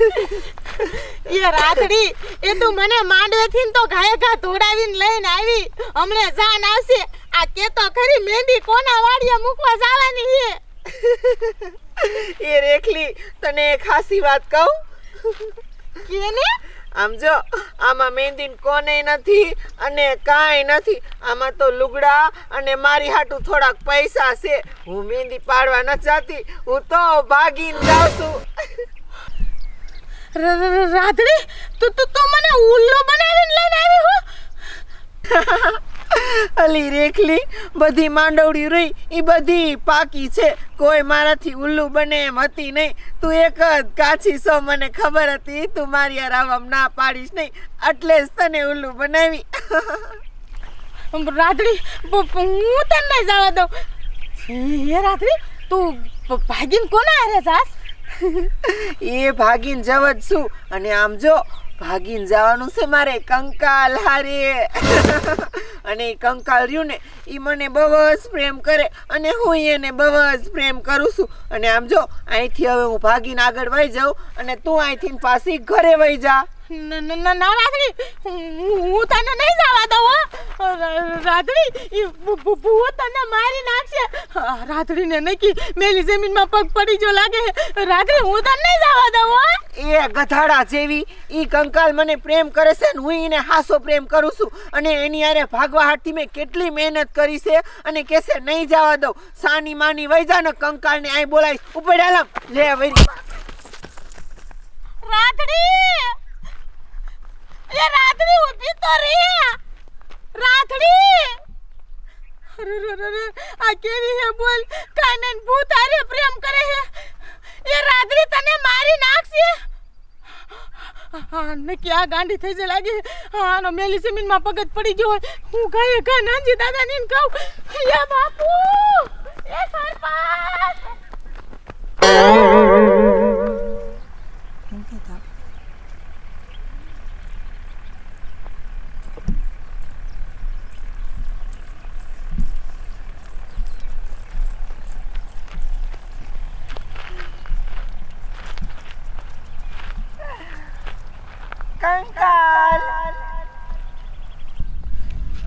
એ રાતડી એ તું મને માંડવેથી તો ઘાય ઘા ધોડાવીને લઈને આવી. હમણે જાન આવશે. આ કે તો ખરી મહેંદી કોના વાડીએ મૂકવા જવાની છે? એ રેખલી તને એક ખાસી વાત કહું. કેને? આમ જો આમાં મહેંદી કોને નથી અને કાંઈ નથી. આમાં તો લુગડા અને મારી હાટું થોડાક પૈસા છે. હું મહેંદી પાડવા ન જાતી, હું તો ભાગીને જાઉં છું. રાતડી તું મને ઉલ્લુ બનાવીને લઈને આવી હો. અલી રેખલી બધી માંડવડી રહી એ બધી પાકી છે. કોઈ મારાથી ઉલ્લુ બને એમ હતી નહીં. તું એક જ કાચી છો, મને ખબર હતી તું મારી યાર આવામાં ના પાડીશ નહીં, એટલે જ તને ઉલ્લુ બનાવી. રાતડી હું તને નહીં જવા દઉં. એ રાતડી તું ભાગીને કોના હારે જાસ? એ ભાગીને જવ જ છું. અને આમ જો ભાગીને જવાનું છે મારે કંકાલ હારે. અને એ કંકાલ રહ્યું ને એ મને બહુ જ પ્રેમ કરે અને હું એને બહુ જ પ્રેમ કરું છું. અને આમ જો અહીંથી હવે હું ભાગીને આગળ વહી જાઉં અને તું અહીંથી પાછી ઘરે વહી જા. ના રાતડી હું તને નહીં જવા દઉં હો. રાતડી ભૂવો તને મારી નાખશે. રાતડીને નક્કી મેલી જમીનમાં પગ પડી જો લાગે. રાતડી હું તને નહીં જવા દઉં હો. એ ગધાડા જેવી ઈ કંકાલ મને પ્રેમ કરે છે ને હું એને હાસો પ્રેમ કરું છું. અને એની હારે ભાગવા હાટથી મેં કેટલી મહેનત કરી છે અને કહેશે નહીં જવા દઉં. સાની માની વહી જા ને કંકાલને અહીં બોલાવીશ. ઉપર આલામ લે વરી. રાતડી એ રાતડી ઉઠી તો રે. રાતડી આ કેવી હે બોલ. કાનન ભૂત આરે પ્રેમ કરે હે. એ રાતડી તને મારી નાખશે. હા ને ક્યાં ગાંડી થઈ જ લાગે. હા નો મેલી જમીનમાં પગત પડી ગયો હોય. હું ગાય ગા નાનજી દાદાને કહું એ બાપુ એ સરપંચ. કંકાલ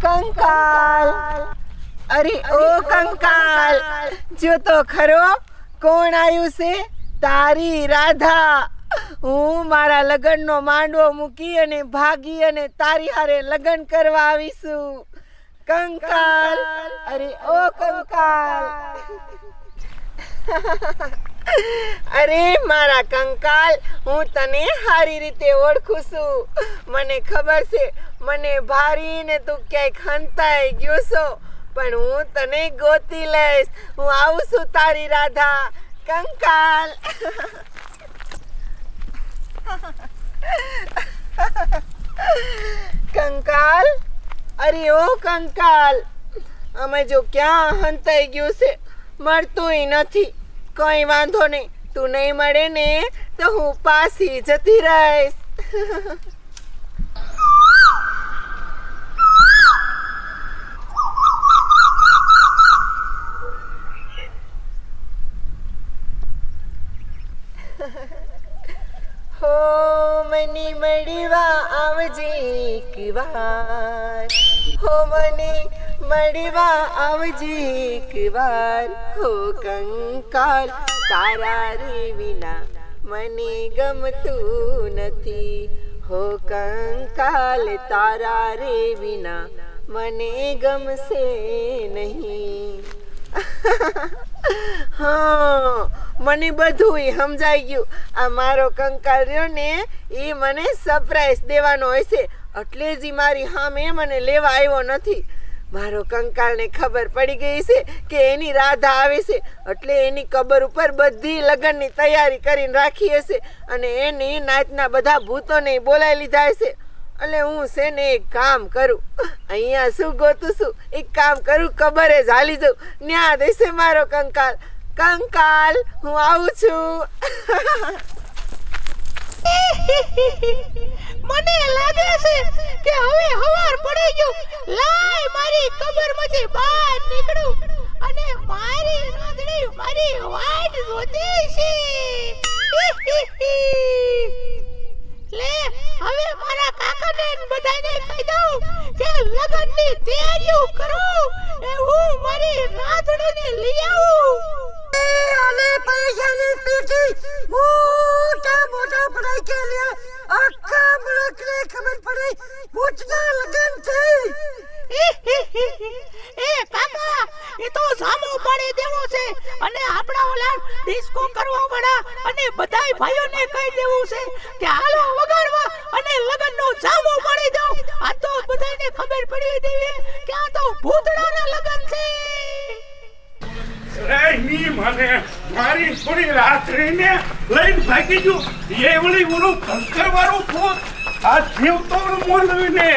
કંકાલ અરે ઓ કંકાલ જો તો ખરો કોણ આવ્યું છે? તારી રાધા. હું મારા લગ્નનો માંડવો મૂકી અને ભાગી અને તારી હારે લગ્ન કરવા આવીશું. કંકાલ અરે ઓ કંકાલ. અરે મારા કંકાલ હું તને સારી રીતે ઓળખું છું. મને ખબર છે મને ભારીને તું ક્યાંક હંતાઈ ગયો છો, પણ હું તને ગોતી લઈશ. હું આવું છું તારી રાધા. કંકાલ કંકાલ અરે ઓ કંકાલ અમે જો ક્યાં હંતાઈ ગયું છે, મળતું નથી. કઈ વાંધો નહીં, તું નહીં મળે ને તો હું પાછી જતી રહીશ. હો મને મળવા આવજે એક વાર. હો મને મળવા આવજે એક વાર. હો કંકાલ તારા રે વિના મને ગમતું નથી. હો કંકાલ તારા રે વિના મને ગમશે નહીં. હા મને બધું સમજાઈ ગયું. આ મારો કંકાલ રહ્યો ને એ મને સરપ્રાઈઝ દેવાનો હોય છે, એટલે જ મારી સામે મને લેવા આવ્યો નથી. મારો કંકાલને ખબર પડી ગઈ છે કે એની રાધા આવે છે, એટલે એની કબર ઉપર બધી લગ્નની તૈયારી કરીને રાખી હશે અને એની નાચના બધા ભૂતોને બોલાવી લીધા હશે. એટલે હું છે ને એક કામ કરું, અહીંયા શું ગોતું છું, એક કામ કરું, કબરે જ હાલી જાઉં. ન્યા દેશે મારો કંકાલ. કંકાલ હું આવું છું. મને લાગે છે કે હવે હવાર પડી ગયું. લાય મારી કબરમાંથી બહાર નીકળું અને મારી નોંધણી મારી વાટ જોતી છે. લે હવે મારા કાકાને બધાને કહી દઉં કે લગનની તૈયારીઓ કરો એ હું મારી રાધડીને લઈ આવું અને પૈસાની પીઠી મોટા મોટા પડાઈ કે લે આખા મુલકને ખબર પડી ભૂતના લગન છે એ કાકા એ તો સામો પાડી દેવો છે અને આપણા ઓલા ડિસ્કો કરવા વાળા અને બધાય ભાઈઓને કહી દેવું છે કે હાલો વગાડવા અને લગનનો સામો પાડી દો આ તો બધાને ખબર પડી દેવી કે આ તો ભૂતડાના લગન છે ની મને મારી થોડી રાત્રિને લઈને ભાગી ગયું એ વળી ઓલું કંકર વાળું ભૂત આ જીવતો મોલવીને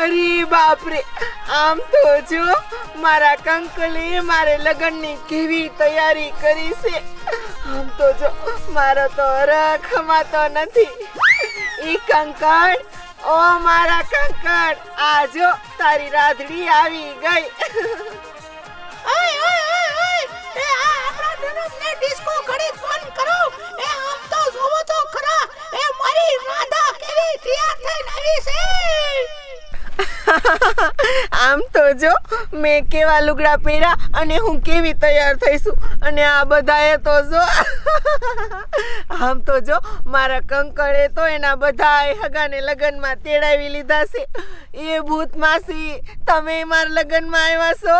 અરે બાપ રે આમ તો જો મારા કંકલે મારે લગનની કેવી તૈયારી કરી છે આમ તો જો મારો તો રખ ખમાતો નથી ઈ કંકણ ઓ મારા કંકણ આ જો તારી રાધડી આવી ગઈ ઓય ઓય ઓય ઓય એ આ આપણા ધરમને ડિસ્કો ઘડી ફોન કરો એ આમ તો જોવો તો ખરા એ મારી રાધા કેવી તૈયાર થઈને આવી છે આમ તો જો મેં કેવા લુગડા પહેર્યા અને હું કેવી તૈયાર થઈશું અને આ બધાએ તો જો આમ તો જો મારા કંકળે તો એના બધાય હગાને લગનમાં તેડાવી લીધા છે એ ભૂત માસી તમે મારા લગનમાં આવ્યા છો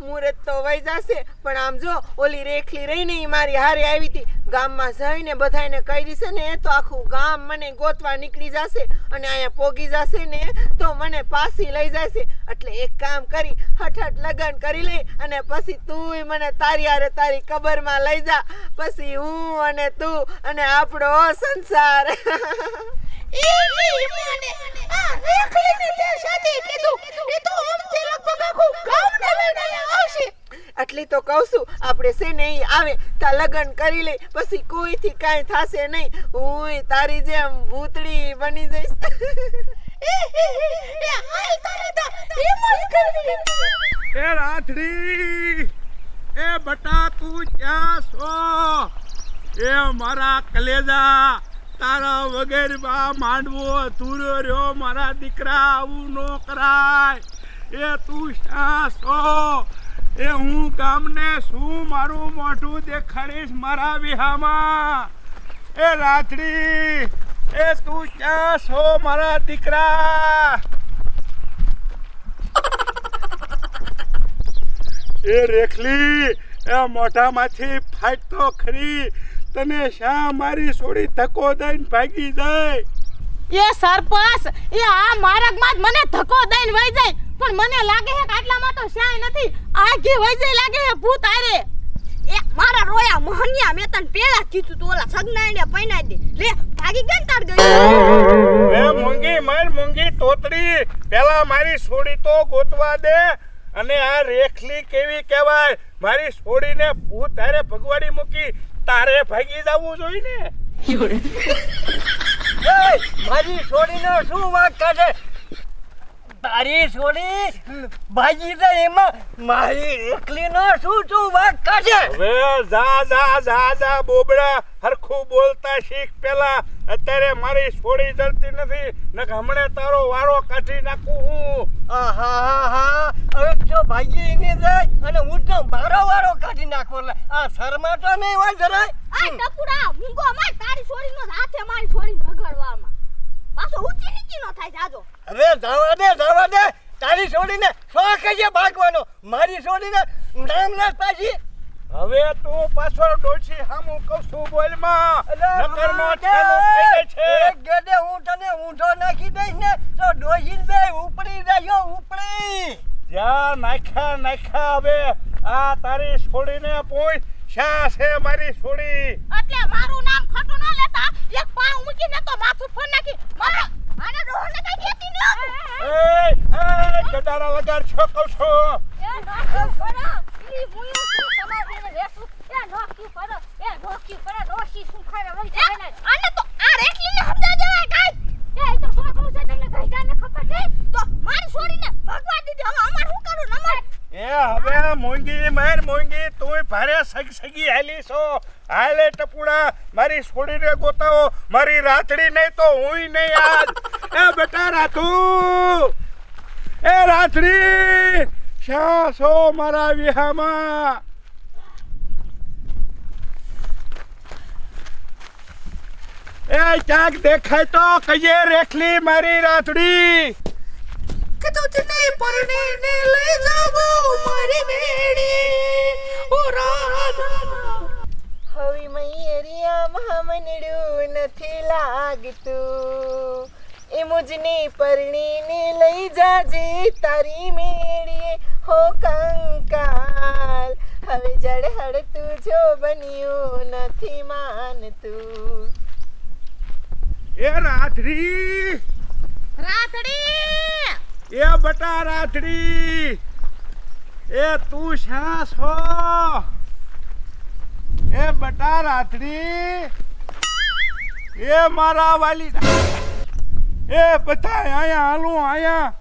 મુહૂર્ત તો વઈ જશે પણ આમ જો ઓલી રેખલી રહીને ઈ મારી હારે આવી હતી ગામમાં જઈને બધાને કહી દીશે ને તો આખું ગામ મને ગોતવા નીકળી જશે અને અહીંયા પોગી જશે ને તો મને પાછી લઈ જશે એટલે એક કામ કરી હઠ લગન કરી લે અને પછી તું મને તારી હારે તારી કબરમાં લઈ જા પછી હું અને તું અને આપણો સંસાર એટલે તો કહું છું આપણે છે ને ઈ આવે તા લગન કરી લે પછી કોઈથી કાંઈ થશે નહીં હું તારી જેમ ભૂતડી બની જઈશ એ રાધડી એ બટા તું ક્યાં છો એ મારા કલેજા તારા વગર બા માંડવો અધૂરો રહ્યો મારા દીકરા આવું નો કરાય એ તું ક્યાં છો એ હું ગામને શું મારું મોઢું દેખાડીશ મારા વિહામાં એ રાધડી એ તું ક્યાં છો મારા દીકરા એ રેખલી એ મોઢામાંથી ફાટ તો ખરી તને શા મારી છોડી ધક્કો દઈને ભાગી જાય એ સરપંચ એ આ માર્ગમાં જ મને ધક્કો દઈને વઈ જાય પણ મને લાગે છે કે આટલામાં તો શાય નથી આખી વઈ જાય લાગે છે ભૂત આરે એ મારા રોયા મોહનિયા મેં તને પેલા કીધું તું ઓલા સગનાઈને પૈણાઈ દે લે ભાગી ગઈ તાર ગઈ એ મૂંગી તોતડી પેલા મારી છોડી તો ગોતવા દે અને આ રેખલી કેવી કહેવાય મારી છોડીને ભૂત તારે ભગવાડી મૂકી તારે ભાગી જવું જોઈએ ને મારી છોડીનો શું વાંક કાઢે તારી છોડી ભાજી તો એમાં મારી એકલીનો શું વાંક કાઢે હવે જા બોબડા હરખું બોલતા શીખ પેલા અત્યારે મારી છોડી જડતી નથી ને હમણે તારો વારો કાઢી નાખું હું હા હવે જો ભાજી એને જાય અને હું તો મારો વારો કાઢી નાખો આ શરમાતો નહીં હોય જરાય ટપુડા મૂંગો માર તારી છોરીનો જ હાથે મારી છોરીને ભગાડવામાં પાછો ઊંચી નીચી નો થાય જાજો હવે જવા દે તારી છોડીને શોખ છે ભાગવાનો મારી છોડીને નામ ના પાછી હવે તું પાછો ડોશી હામું કહું છું બોલમાં નકરનો છેલો થઈ જાય છે એક ગેડે હું તને ઊંધો નાખી દઈશ ને તો ડોહીન બે ઉપડી રહ્યો ઉપડી જ્યાં નાખ્યા હવે આ તારી છોડીને પૂછ શા છે મારી છોડી એટલે મારું નામ ખોટું ન લેતા એક પાવ મૂકીને તો માથું ફોન નાખી મારા આને ડોહને કઈ દેતી ન એ ગડારા લગાડ છો કહું છું એ નોકી પડો ઈ મુયો શું તમારે રેસું એ નોકી પડો ડોશી શું ખાય વળી જાય ને આને તો આ રેટલીને સમજા દેવાય કાઈ એ તો છોકરું છે તમને ગઈડાને ખબર છે તો મારી છોડીને ભગવા દીધી હવે અમાર શું કરું નમર એ હવે મોંગી તું ભારે સગી હાલી છો હાલે ટપુડા મારી છોડીને ગોતાવો મારી રાતડી નહીં તો હુંય નહીં આજ એ બેટા રાતુ એ રાતડી શા છો મારા વિહામાં એ ક્યાંક દેખાય તો કહીએ રેખલી મારી રાતડી કે તું તને પરણીને લઈ જાવો મારી મેડી ઓ રાધા હવે મૈયરિયા મહામનડું નથી લાગતું એ મુજને પરણીને લઈ જાજે તારી મેડીએ હો કંકાલ હવે જડહડ તું જો બન્યું નથી માનતું એ રાતડી રાતડી એ બટા રાતડી એ તું શા છો એ બટા રાતડી એ મારા વાલી એ બધા આયા હાલું આયા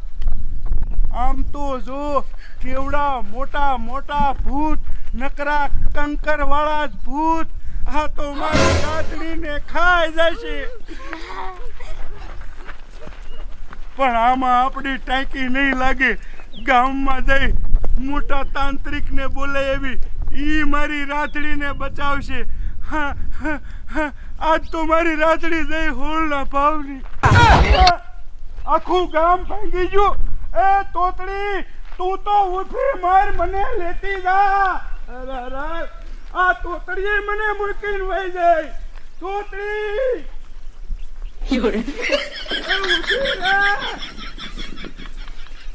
આમ તો જો કેવડા મોટા ભૂત નકરા કંકર વાળા ભૂત આ તો મારી રાતડીને ખાઈ જશે પણ આમાં આપણી ટાંકી નહીં લાગે ગામમાં જઈ મોટા તાંત્રિકને બોલે એવી ઈ મારી રાતડીને બચાવશે આજ તો મારી રાતડી જઈ હોળના ભાવની આખું ગામ ભાંગી ગયું એ તોતડી તું તો ઉઠી માર મને લેતી જા અરે આ તોતડીએ મને મૂકીને વહી જાય તોતડી